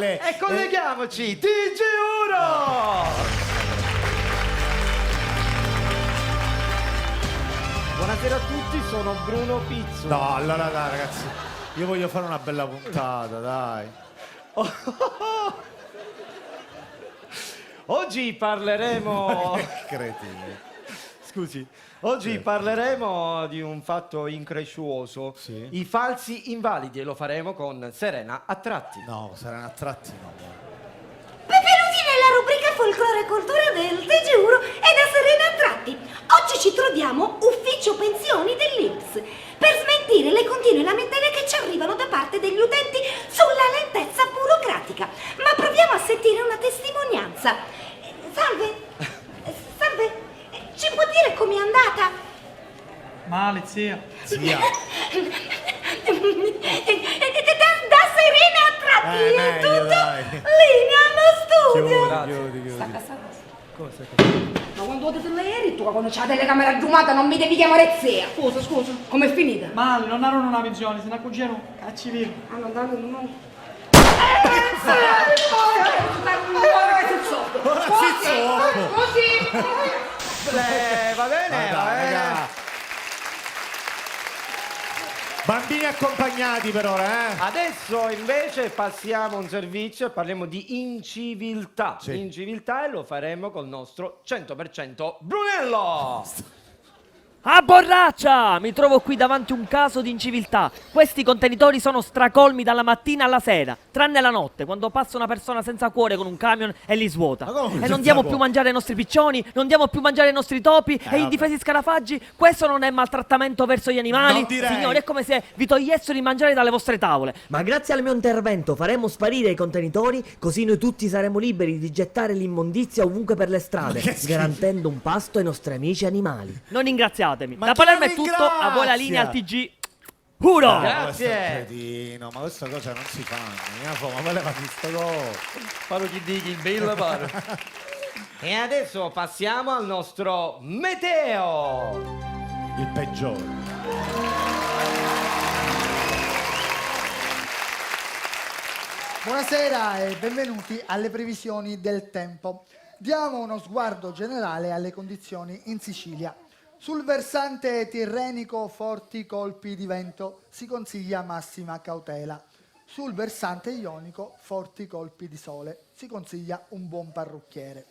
E colleghiamoci, TG1! Buonasera a tutti, sono Bruno Pizzo. No, allora dai ragazzi, io voglio fare una bella puntata, dai. Oggi parleremo... Cretini. Scusi, oggi parleremo di un fatto increscioso, Sì. i falsi invalidi, e lo faremo con Serena Attratti. No, saranno attratti, no. Benvenuti nella rubrica Folklore e Cultura del TG1 e da Serena Attratti. Oggi ci troviamo ufficio pensioni dell'INPS per smentire le continue lamentele che ci arrivano da parte degli utenti sulla lentezza burocratica. Ma proviamo a sentire una testimonianza. Salve, salve, ci può dire com'è andata? Male, zia. Zia. Da Serena Attratti è meglio, tutto dai. linea allo studio. Chiudi. Cosa? Ma quando te ne eri tu, quando c'è la telecamera aggiumata, non mi devi chiamare zia. Scusa. Com'è finita? Male, non erano una visione, se ne accorgerono. Cacci via. Ah, no, dai, non... Così! Va bene, va bene. Raga. Bambini accompagnati per ora, Adesso invece passiamo a un servizio e parliamo di inciviltà. Sì. Inciviltà, e lo faremo col nostro 100% Brunello. Ah, borraccia! Mi trovo qui davanti un caso di inciviltà. Questi contenitori sono stracolmi dalla mattina alla sera, tranne la notte, quando passa una persona senza cuore con un camion e li svuota. Ma come E senza non diamo cuore? più mangiare ai nostri piccioni, non diamo più mangiare ai nostri topi e vabbè. i difesi scarafaggi. Questo non è maltrattamento verso gli animali? Non direi. Signori, è come se vi togliessero di mangiare dalle vostre tavole. Ma grazie al mio intervento faremo sparire i contenitori, così noi tutti saremo liberi di gettare l'immondizia ovunque per le strade, che schifo. garantendo un pasto ai nostri amici animali. Non ringraziatemi. Ma Da chi Palermo è lo tutto, a voi la linea al ringrazia? TG. Uno! Grazie. Cretino, ma questa cosa non si fa. Ma quella fa sto cosa. Farò chi dighi, bello pare. E adesso passiamo al nostro meteo. Il peggiore. Buonasera e benvenuti alle previsioni del tempo. Diamo uno sguardo generale alle condizioni in Sicilia. Sul versante tirrenico forti colpi di vento, si consiglia massima cautela. Sul versante ionico forti colpi di sole, si consiglia un buon parrucchiere.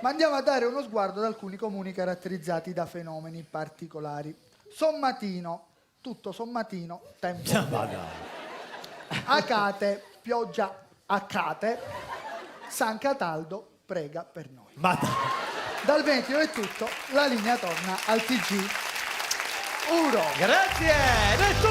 Ma andiamo a dare uno sguardo ad alcuni comuni caratterizzati da fenomeni particolari. Sommatino, tutto sommatino, tempo. Acate, pioggia Acate, San Cataldo prega per noi. Ma dai. Dal Veneto è tutto, la linea torna al TG1. Grazie, ed è tutto.